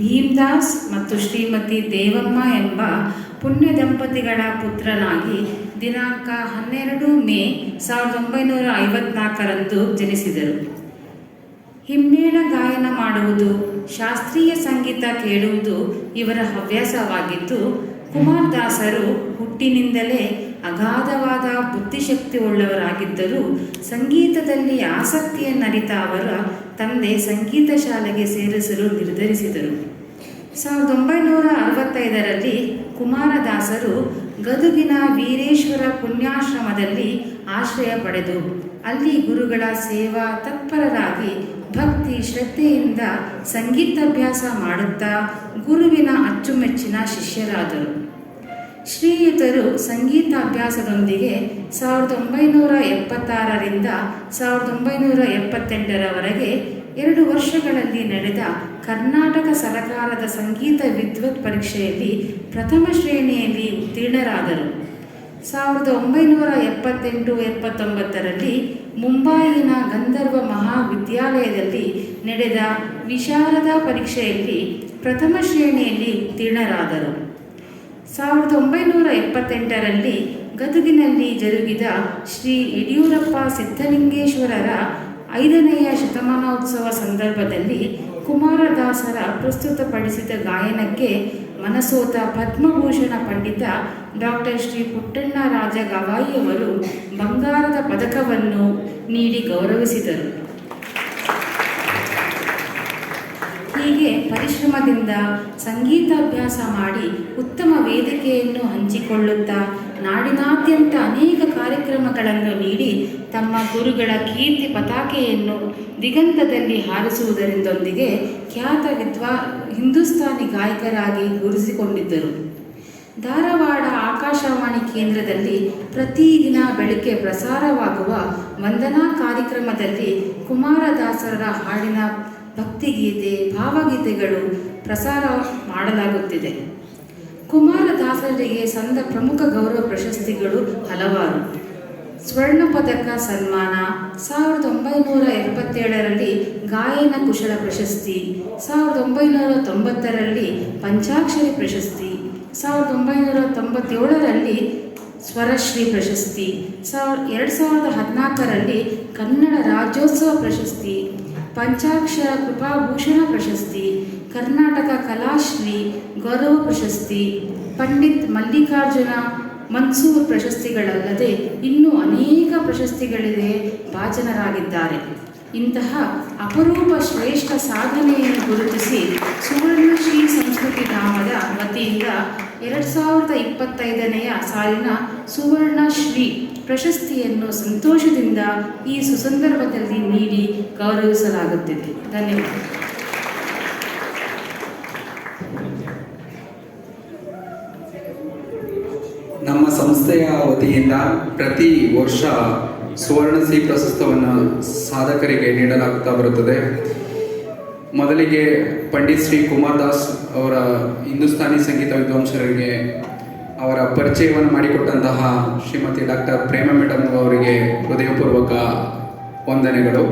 ಭೀಮ್ದಾಸ್ ಮತ್ತು ಶ್ರೀಮತಿ ದೇವಮ್ಮ ಎಂಬ ಪುಣ್ಯ ದಂಪತಿಗಳ ಪುತ್ರನಾಗಿ ದಿನಾಂಕ 12 ಮೇ 1954ರಂದು ಜನಿಸಿದರು. ಹಿಮ್ಮೇಳ ಗಾಯನ ಮಾಡುವುದು, ಶಾಸ್ತ್ರೀಯ ಸಂಗೀತ ಕೇಳುವುದು ಇವರ ಹವ್ಯಾಸವಾಗಿದ್ದು, ಕುಮಾರದಾಸರು ಹುಟ್ಟಿನಿಂದಲೇ ಅಗಾಧವಾದ ಬುದ್ಧಿಶಕ್ತಿ ಉಳ್ಳವರಾಗಿದ್ದರೂ ಸಂಗೀತದಲ್ಲಿ ಆಸಕ್ತಿಯನ್ನರಿತ ಅವರ ತಂದೆ ಸಂಗೀತ ಶಾಲೆಗೆ ಸೇರಿಸಲು ನಿರ್ಧರಿಸಿದರು. 1965ರಲ್ಲಿ ಕುಮಾರದಾಸರು ಗದುಗಿನ ವೀರೇಶ್ವರ ಪುಣ್ಯಾಶ್ರಮದಲ್ಲಿ ಆಶ್ರಯ ಪಡೆದು ಅಲ್ಲಿ ಗುರುಗಳ ಸೇವಾ ತತ್ಪರರಾಗಿ ಭಕ್ತಿ ಶ್ರದ್ಧೆಯಿಂದ ಸಂಗೀತಾಭ್ಯಾಸ ಮಾಡುತ್ತಾ ಗುರುವಿನ ಅಚ್ಚುಮೆಚ್ಚಿನ ಶಿಷ್ಯರಾದರು. ಶ್ರೀಯುತರು ಸಂಗೀತಾಭ್ಯಾಸದೊಂದಿಗೆ 1976ರಿಂದ 1978ರವರೆಗೆ 2 ವರ್ಷಗಳಲ್ಲಿ ನಡೆದ ಕರ್ನಾಟಕ ಸರಕಾರದ ಸಂಗೀತ ವಿದ್ವತ್ ಪರೀಕ್ಷೆಯಲ್ಲಿ ಪ್ರಥಮ ಶ್ರೇಣಿಯಲ್ಲಿ ಉತ್ತೀರ್ಣರಾದರು. 1978-79ರಲ್ಲಿ ಮುಂಬಯಿನ ಗಂಧರ್ವ ಮಹಾವಿದ್ಯಾಲಯದಲ್ಲಿ ನಡೆದ ವಿಶಾರದಾ ಪರೀಕ್ಷೆಯಲ್ಲಿ ಪ್ರಥಮ ಶ್ರೇಣಿಯಲ್ಲಿ ಉತ್ತೀರ್ಣರಾದರು. 1978ರಲ್ಲಿ ಗದುಗಿನಲ್ಲಿ ಜರುಗಿದ ಶ್ರೀ ಯಡಿಯೂರಪ್ಪ ಸಿದ್ಧಲಿಂಗೇಶ್ವರರ 5ನೆಯ ಶತಮಾನೋತ್ಸವ ಸಂದರ್ಭದಲ್ಲಿ ಕುಮಾರದಾಸರ ಪ್ರಸ್ತುತಪಡಿಸಿದ ಗಾಯನಕ್ಕೆ ಮನಸೋತ ಪದ್ಮಭೂಷಣ ಪಂಡಿತ ಡಾಕ್ಟರ್ ಶ್ರೀ ಪುಟ್ಟಣ್ಣರಾಜ ಗವಾಯಿಯವರು ಬಂಗಾರದ ಪದಕವನ್ನು ನೀಡಿ ಗೌರವಿಸಿದರು. ಹೀಗೆ ಪರಿಶ್ರಮದಿಂದ ಸಂಗೀತಾಭ್ಯಾಸ ಮಾಡಿ ಉತ್ತಮ ವೇದಿಕೆಯನ್ನು ಹಂಚಿಕೊಳ್ಳುತ್ತಾ ನಾಡಿನಾದ್ಯಂತ ಅನೇಕ ಕಾರ್ಯಕ್ರಮಗಳನ್ನು ನೀಡಿ ತಮ್ಮ ಗುರುಗಳ ಕೀರ್ತಿ ಪತಾಕೆಯನ್ನು ದಿಗಂತದಲ್ಲಿ ಹಾರಿಸುವುದರಿಂದೊಂದಿಗೆ ಖ್ಯಾತ ಹಿಂದೂಸ್ತಾನಿ ಗಾಯಕರಾಗಿ ಗುರುತಿಸಿಕೊಂಡಿದ್ದರು. ಧಾರವಾಡ ಆಕಾಶವಾಣಿ ಕೇಂದ್ರದಲ್ಲಿ ಪ್ರತಿದಿನ ಬೆಳಗ್ಗೆ ಪ್ರಸಾರವಾಗುವ ವಂದನಾ ಕಾರ್ಯಕ್ರಮದಲ್ಲಿ ಕುಮಾರದಾಸರ ಹಾಡಿನ ಭಕ್ತಿಗೀತೆ, ಭಾವಗೀತೆಗಳು ಪ್ರಸಾರ ಮಾಡಲಾಗುತ್ತಿದೆ. ಕುಮಾರದಾಸರಿಗೆ ಸಂದ ಪ್ರಮುಖ ಗೌರವ ಪ್ರಶಸ್ತಿಗಳು ಹಲವಾರು. ಸ್ವರ್ಣ ಪದಕ ಸನ್ಮಾನ, 1977ರಲ್ಲಿ ಗಾಯನ ಕುಶಲ ಪ್ರಶಸ್ತಿ, 1990ರಲ್ಲಿ ಪಂಚಾಕ್ಷರಿ ಪ್ರಶಸ್ತಿ, 1997ರಲ್ಲಿ ಸ್ವರಶ್ರೀ ಪ್ರಶಸ್ತಿ, 2014ರಲ್ಲಿ ಕನ್ನಡ ರಾಜ್ಯೋತ್ಸವ ಪ್ರಶಸ್ತಿ, ಪಂಚಾಕ್ಷರ ಕೃಪಾಭೂಷಣ ಪ್ರಶಸ್ತಿ, ಕರ್ನಾಟಕ ಕಲಾಶ್ರೀ ಗೌರವ ಪ್ರಶಸ್ತಿ, ಪಂಡಿತ್ ಮಲ್ಲಿಕಾರ್ಜುನ ಮನ್ಸೂರ್ ಪ್ರಶಸ್ತಿಗಳಲ್ಲದೆ ಇನ್ನೂ ಅನೇಕ ಪ್ರಶಸ್ತಿಗಳಿಗೆ ಭಾಜನರಾಗಿದ್ದಾರೆ. ಇಂತಹ ಅಪರೂಪ ಶ್ರೇಷ್ಠ ಸಾಧನೆಯನ್ನು ಗುರುತಿಸಿ ಸುವರ್ಣಶ್ರೀ ಸಂಸ್ಕೃತಿ ಧಾಮದ ವತಿಯಿಂದ 2025ನೇ ಸಾಲಿನ ಸುವರ್ಣಶ್ರೀ ಪ್ರಶಸ್ತಿಯನ್ನು ಸಂತೋಷದಿಂದ ಈ ಸುಸಂದರ್ಭದಲ್ಲಿ ನೀಡಿ ಗೌರವಿಸಲಾಗುತ್ತಿದೆ. ಧನ್ಯವಾದ. ನಮ್ಮ ಸಂಸ್ಥೆಯ ವತಿಯಿಂದ ಪ್ರತಿ ವರ್ಷ ಸುವರ್ಣಶ್ರೀ ಪ್ರಶಸ್ತಿಯನ್ನು ಸಾಧಕರಿಗೆ ನೀಡಲಾಗುತ್ತಾ ಬರುತ್ತದೆ. ಮೊದಲಿಗೆ ಪಂಡಿತ್ ಶ್ರೀ ಕುಮಾರದಾಸ್ ಅವರ ಹಿಂದೂಸ್ತಾನಿ ಸಂಗೀತ ವಿದ್ವಾಂಸರಿಗೆ ಅವರ ಪರಿಚಯವನ್ನು ಮಾಡಿಕೊಟ್ಟಂತಹ ಶ್ರೀಮತಿ ಡಾಕ್ಟರ್ ಪ್ರೇಮ ಮೇಡಮ್ ಅವರಿಗೆ ಹೃದಯಪೂರ್ವಕ ವಂದನೆಗಳು.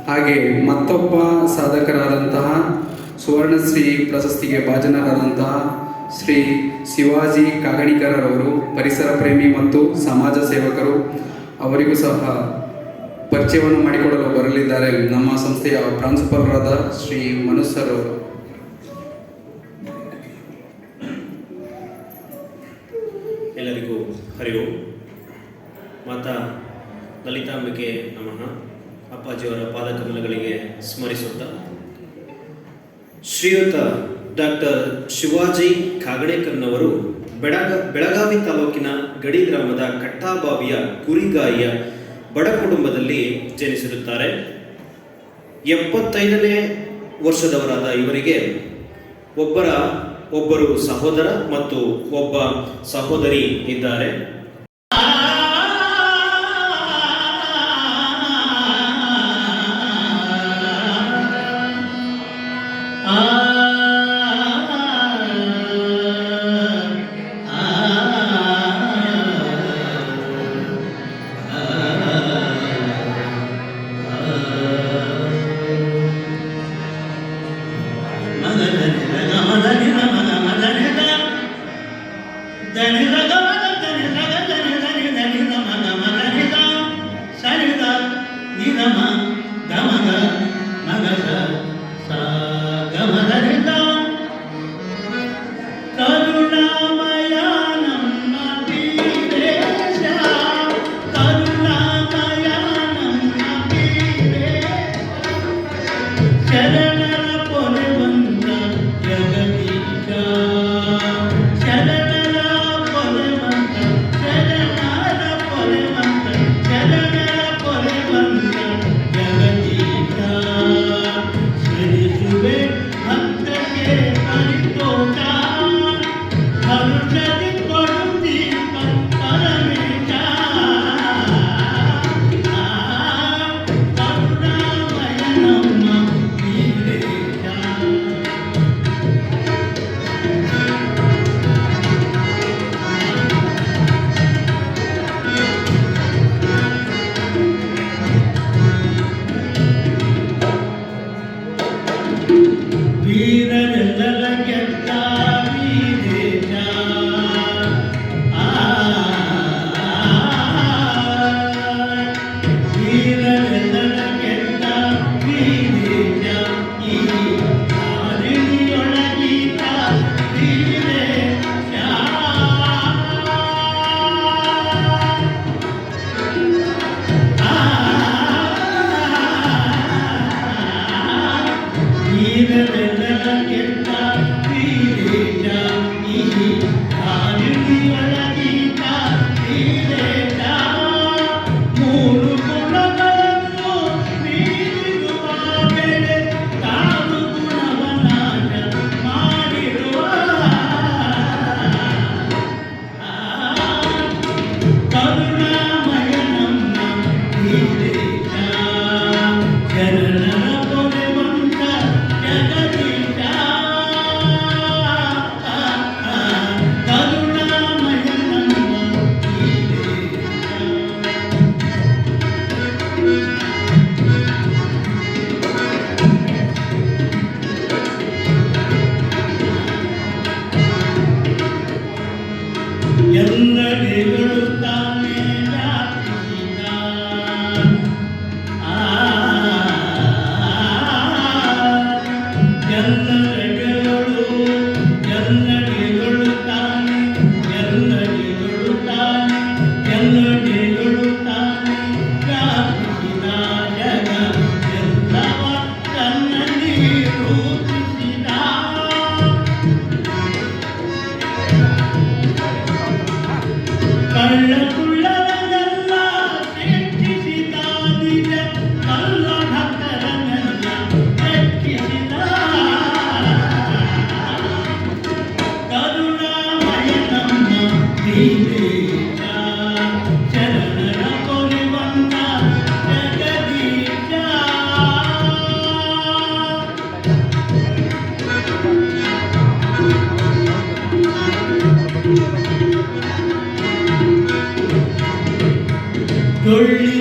ಹಾಗೆ ಮತ್ತೊಬ್ಬ ಸಾಧಕರಾದಂತಹ ಸುವರ್ಣಶ್ರೀ ಪ್ರಶಸ್ತಿಗೆ ಭಾಜನರಾದಂತಹ ಶ್ರೀ ಶಿವಾಜಿ ಕಾಗಣಿಕರವರು ಪರಿಸರ ಪ್ರೇಮಿ ಮತ್ತು ಸಮಾಜ ಸೇವಕರು, ಅವರಿಗೂ ಸಹ ಪರಿಚಯವನ್ನು ಮಾಡಿಕೊಡಲು ಬರಲಿದ್ದಾರೆ ನಮ್ಮ ಸಂಸ್ಥೆಯ ಪ್ರಾಂಶುಪಾಲರಾದ ಶ್ರೀ ಮನೋಜ್ ಸರ್ ಅವರು. ಎಲ್ಲರಿಗೂ ಹರಿ ಓಂ. ಮಾತಾ ಲಲಿತಾಂಬಿಕೆ ನಮಃ. ಅಪ್ಪಾಜಿಯವರ ಪಾದಕಮಲಗಳಿಗೆ ಸ್ಮರಿಸುತ್ತಾ ಶ್ರೀಯುತ ಡಾಕ್ಟರ್ ಶಿವಾಜಿ ಕಾಗಡೇಕರ್ನವರು ಬೆಳಗಾವಿ ತಾಲೂಕಿನ ಗಡಿ ಗ್ರಾಮದ ಕಟ್ಟಾಬಾವಿಯ ಕುರಿಗಾಯಿಯ ಬಡ ಕುಟುಂಬದಲ್ಲಿ ಜನಿಸಿರುತ್ತಾರೆ. 75ನೇ ವರ್ಷದವರಾದ ಇವರಿಗೆ ಒಬ್ಬರು ಸಹೋದರ ಮತ್ತು ಒಬ್ಬ ಸಹೋದರಿ ಇದ್ದಾರೆ. la la la la ವೀರರೆಲ್ಲರ ಗೆದ್ದ ವೀರೇಶ ವೀರರೆಲ್ಲರ ಗೆದ್ದ ವೀರೇಶ ಈ ಕಾರಿಣಿಯೊಳಗೀತ ವೀರೇಶ ವೀರರೆಲ್ಲರ ಗೆದ್ದ ವೀರೇಶ ಈ ಕಾರಿಣಿಯೊಳಗೀತ ವೀರೇಶ ಮೂರು ಗುಣಗಳನ್ನು ಮೀರಿರುವ ಬೆಳೆ ತಾನು ಗುಣವನಾಶ ಮಾಡಿರುವ ಕರುಣಾಮಯ ನಮ್ಮ ವೀರೇಶ ಶರಣರ ಪೊರೆವಂತ ಜಗದೀಶ ಕರುಣಾಮಯ ನಮ್ಮ ವೀರೇಶ ಎಲ್ಲರಿಗಳು ತಾನೇ ವ್ಯಾಪಿಸಿದ ಎಲ್ಲರಿಗಳು ತಾನೇ ಎಲ್ಲರಿಗಳು ತಾನೇ ಎಲ್ಲರಿಗಳು ತಾನೇ ವ್ಯಾಪಿಸಿದ ಜಗ ಎಲ್ಲವ ತನ್ನಲ್ಲಿ ರೂಪಿಸಿದ ಕಳ್ಳ ಸುಳ್ಳರನ್ನೆಲ್ಲ ಸೃಷ್ಟಿಸಿದ ನಿಜ ಕಳ್ಳ ಭಕ್ತರನ್ನೆಲ್ಲ ರಕ್ಷಿಸಿದ ಕರುಣಾಮಯ ನಮ್ಮ ವೀರೇಶ ಶರಣರ ಪೊರೆವಂತ ಜಗದೀಶ ಡೊಳ್ಳಿ